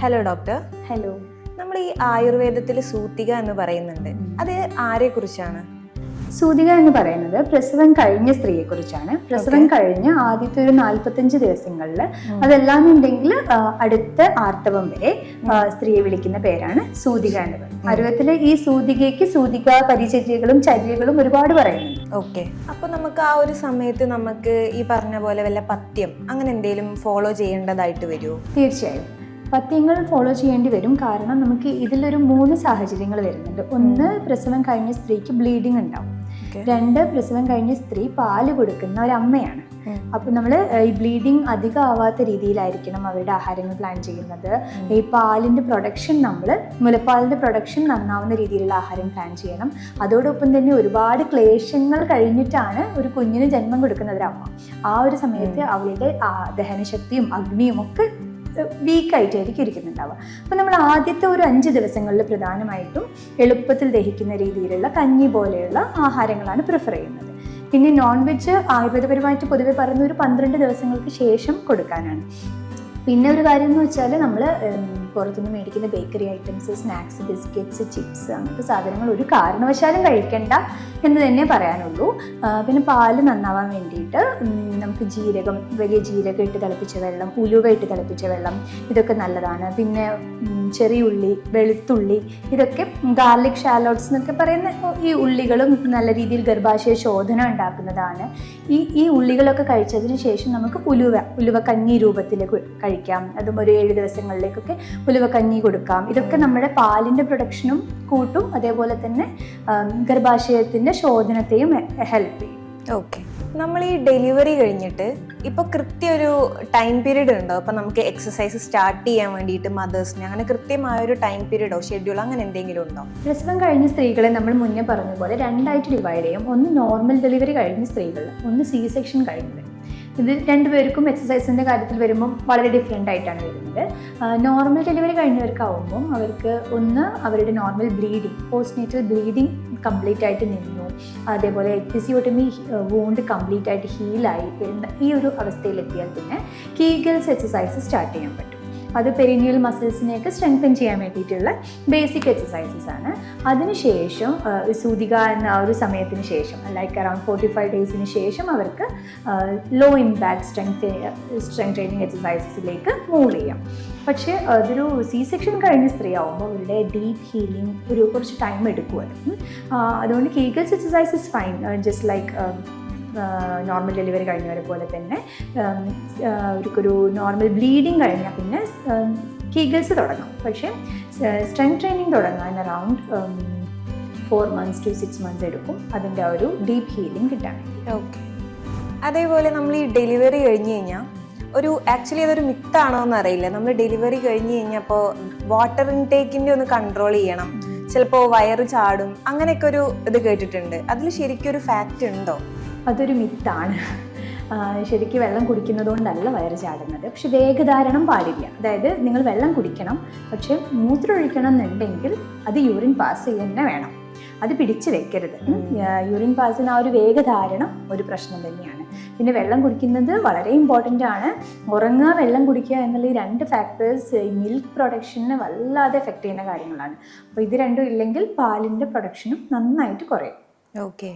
Hello doctor. Hello. നമ്മൾ ഈ ആയുർവേദത്തിൽ സൂതിക എന്ന് പറയുന്നുണ്ട്, അത് ആരെ കുറിച്ചാണ്? സൂതിക എന്ന് പറയുന്നത് പ്രസവം കഴിഞ്ഞ സ്ത്രീയെ കുറിച്ചാണ്. പ്രസവം കഴിഞ്ഞ് ആദ്യത്തെ ഒരു 45 ദിവസങ്ങളിൽ, അതല്ലാന്നുണ്ടെങ്കിൽ അടുത്ത ആർത്തവം വരെ സ്ത്രീയെ വിളിക്കുന്ന പേരാണ് സൂതിക എന്ന് പറയുന്നത്. ആയുർവേദത്തിലെ ഈ സൂതികയ്ക്ക് സൂതിക പരിചര്യകളും ചര്യകളും ഒരുപാട് പറയുന്നുണ്ട്. ഓക്കെ. അപ്പൊ നമുക്ക് ആ ഒരു സമയത്ത് നമുക്ക് ഈ പറഞ്ഞ പോലെ വല്ല പഥ്യം അങ്ങനെ എന്തെങ്കിലും ഫോളോ ചെയ്യേണ്ടതായിട്ട് വരുമോ? തീർച്ചയായും പഥ്യങ്ങൾ ഫോളോ ചെയ്യേണ്ടി വരും. കാരണം നമുക്ക് ഇതിലൊരു 3 സാഹചര്യങ്ങൾ വരുന്നുണ്ട്. ഒന്ന്, പ്രസവം കഴിഞ്ഞ സ്ത്രീക്ക് ബ്ലീഡിങ് ഉണ്ടാവും. 2, പ്രസവം കഴിഞ്ഞ സ്ത്രീ പാല് കൊടുക്കുന്ന ഒരമ്മയാണ്. അപ്പോൾ നമ്മൾ ഈ ബ്ലീഡിങ് അധികം ആവാത്ത രീതിയിലായിരിക്കണം അവരുടെ ആഹാരങ്ങൾ പ്ലാൻ ചെയ്യുന്നത്. ഈ പാലിൻ്റെ പ്രൊഡക്ഷൻ, മുലപ്പാലിൻ്റെ പ്രൊഡക്ഷൻ നന്നാവുന്ന രീതിയിലുള്ള ആഹാരം പ്ലാൻ ചെയ്യണം. അതോടൊപ്പം തന്നെ ഒരുപാട് ക്ലേശങ്ങൾ കഴിഞ്ഞിട്ടാണ് ഒരു കുഞ്ഞിന് ജന്മം കൊടുക്കുന്നത് ഒരമ്മ. ആ ഒരു സമയത്ത് അവളുടെ ദഹനശക്തിയും അഗ്നിയും ഒക്കെ വീക്കായിട്ടായിരിക്കും ഇരിക്കുന്നുണ്ടാവുക. അപ്പോൾ നമ്മൾ ആദ്യത്തെ ഒരു 5 ദിവസങ്ങളിൽ പ്രധാനമായിട്ടും എളുപ്പത്തിൽ ദഹിക്കുന്ന രീതിയിലുള്ള കഞ്ഞി പോലെയുള്ള ആഹാരങ്ങളാണ് പ്രിഫർ ചെയ്യുന്നത്. പിന്നെ നോൺ വെജ് ആയുർവേദപരമായിട്ട് പൊതുവെ പറയുന്ന ഒരു 12 ദിവസങ്ങൾക്ക് ശേഷം കൊടുക്കാനാണ്. പിന്നെ ഒരു കാര്യം എന്ന് വെച്ചാൽ, നമ്മൾ പുറത്തുനിന്ന് മേടിക്കുന്ന bakery items, snacks, biscuits, chips അങ്ങനത്തെ സാധനങ്ങൾ ഒരു കാരണവശാലും കഴിക്കണ്ട എന്ന് തന്നെ പറയാനുള്ളൂ. പിന്നെ പാല് നന്നാവാൻ വേണ്ടിയിട്ട് നമുക്ക് വലിയ ജീരകം ഇട്ട് തിളപ്പിച്ച വെള്ളം, ഉലുവ ഇട്ട് തിളപ്പിച്ച വെള്ളം, ഇതൊക്കെ നല്ലതാണ്. പിന്നെ ചെറിയ ഉള്ളി, വെളുത്തുള്ളി, ഇതൊക്കെ ഗാർലിക് ഷാലോട്ട്സ് എന്നൊക്കെ പറയുന്ന ഈ ഉള്ളികളും നല്ല രീതിയിൽ ഗർഭാശയ ശോധന ഉണ്ടാക്കുന്നതാണ്. ഈ ഉള്ളികളൊക്കെ കഴിച്ചതിന് ശേഷം നമുക്ക് ഉലുവ കഞ്ഞി രൂപത്തിൽ കഴിക്കാം. അതും ഒരു 7 ദിവസങ്ങളിലേക്കൊക്കെ ഉലുവ കഞ്ഞി കൊടുക്കാം. ഇതൊക്കെ നമ്മുടെ പാലിൻ്റെ പ്രൊഡക്ഷനും കൂട്ടും, അതേപോലെ തന്നെ ഗർഭാശയത്തിൻ്റെ ശോധനത്തെയും ഹെൽപ്പ് ചെയ്യും. ഓക്കെ. നമ്മൾ ഈ ഡെലിവറി കഴിഞ്ഞിട്ട് ഇപ്പോൾ കൃത്യ ഒരു ടൈം പീരീഡ് ഉണ്ടോ? അപ്പം നമുക്ക് എക്സസൈസ് സ്റ്റാർട്ട് ചെയ്യാൻ വേണ്ടിയിട്ട് മദേഴ്സിന് അങ്ങനെ കൃത്യമായൊരു ടൈം പീരീഡോ ഷെഡ്യൂൾ അങ്ങനെ എന്തെങ്കിലും ഉണ്ടോ? പ്രസവം കഴിഞ്ഞ സ്ത്രീകളെ നമ്മൾ മുന്നേ പറഞ്ഞ പോലെ 2ആയിട്ട് ഡിവൈഡ് ചെയ്യും. ഒന്ന് നോർമൽ ഡെലിവറി കഴിഞ്ഞ സ്ത്രീകൾ, ഒന്ന് C-സെക്ഷൻ കഴിഞ്ഞത്. ഇത് രണ്ടുപേർക്കും എക്സസൈസിൻ്റെ കാര്യത്തിൽ വരുമ്പം വളരെ ഡിഫറെൻ്റ് ആയിട്ടാണ് വരുന്നത്. നോർമൽ ഡെലിവറി കഴിഞ്ഞവർക്കാവുമ്പം അവർക്ക് ഒന്ന് അവരുടെ normal bleeding, postnatal bleeding complete ആയിട്ട് നിന്നു, അതേപോലെ എപ്പിസിയോട്ടമി വൂണ്ട് കംപ്ലീറ്റ് ആയിട്ട് ഹീലായി വരുന്ന ഈ ഒരു അവസ്ഥയിലെത്തിയാൽ പിന്നെ കീഗൽസ് എക്സസൈസ് സ്റ്റാർട്ട് ചെയ്യാൻ പറ്റും. അത് പെരിനിയൽ മസിൽസിനെയൊക്കെ സ്ട്രെങ്തൻ ചെയ്യാൻ വേണ്ടിയിട്ടുള്ള ബേസിക് എക്സസൈസസ് ആണ്. അതിനുശേഷം സൂതിക എന്ന ഒരു സമയത്തിന് ശേഷം, ലൈക്ക് അറൌണ്ട് 45 ഡേയ്സിന് ശേഷം അവർക്ക് ലോ ഇമ്പാക്ട് സ്ട്രെങ്ത് ട്രെയിനിങ് എക്സസൈസസിലേക്ക് മൂവ് ചെയ്യാം. പക്ഷേ അതൊരു C-സെക്ഷൻ കഴിഞ്ഞ സ്ത്രീ ആവുമ്പോൾ അവരുടെ ഡീപ്പ് ഹീലിംഗ് കുറച്ച് ടൈം എടുക്കുമല്ലോ. അതുകൊണ്ട് Kegels exercise is fine, just like normal delivery കഴിഞ്ഞവരെ പോലെ തന്നെ. അവർക്കൊരു നോർമൽ ബ്ലീഡിങ് കഴിഞ്ഞാൽ പിന്നെ കീഗൽസ് തുടങ്ങാം. പക്ഷേ സ്ട്രെങ്ത് ട്രെയിനിങ് തുടങ്ങാൻ അറൗണ്ട് 4 months to 6 months എടുക്കും അതിൻ്റെ ആ ഒരു ഡീപ്പ് ഹീലിംഗ് കിട്ടാൻ. ഓക്കെ. അതേപോലെ നമ്മൾ ഈ ഡെലിവറി കഴിഞ്ഞ് കഴിഞ്ഞാൽ ആക്ച്വലി അതൊരു മിത്താണോ എന്നറിയില്ല, നമ്മൾ ഡെലിവറി കഴിഞ്ഞ് കഴിഞ്ഞപ്പോൾ വാട്ടർ ഇൻടേക്കിൻ്റെ ഒന്ന് കൺട്രോൾ ചെയ്യണം, ചിലപ്പോൾ വയറ് ചാടും, അങ്ങനെയൊക്കെ ഒരു ഇത് കേട്ടിട്ടുണ്ട്. അതിൽ ശരിക്കും ഒരു ഫാക്റ്റ് ഉണ്ടോ? അതൊരു മിത്താണ്. ശരിക്കും വെള്ളം കുടിക്കുന്നത് കൊണ്ടല്ല വയറ് ചാടുന്നത്. പക്ഷെ വേഗധാരണം പാടില്ല. അതായത് നിങ്ങൾ വെള്ളം കുടിക്കണം, പക്ഷെ മൂത്രം ഒഴിക്കണം എന്നുണ്ടെങ്കിൽ അത് യൂറിൻ പാസ് ചെയ്യുന്ന വേണം, അത് പിടിച്ചു വെക്കരുത്. യൂറിൻ പാസിന് ആ ഒരു വേഗധാരണം ഒരു പ്രശ്നം തന്നെയാണ്. പിന്നെ വെള്ളം കുടിക്കുന്നത് വളരെ ഇമ്പോർട്ടൻ്റ് ആണ്. ഉറങ്ങുക, വെള്ളം കുടിക്കുക എന്നുള്ള ഈ 2 ഫാക്ടേഴ്സ് മിൽക്ക് പ്രൊഡക്ഷനെ വല്ലാതെ എഫക്റ്റ് ചെയ്യുന്ന കാര്യങ്ങളാണ്. അപ്പോൾ ഇത് രണ്ടും ഇല്ലെങ്കിൽ പാലിൻ്റെ പ്രൊഡക്ഷനും നന്നായിട്ട് കുറയും. ഓക്കെ.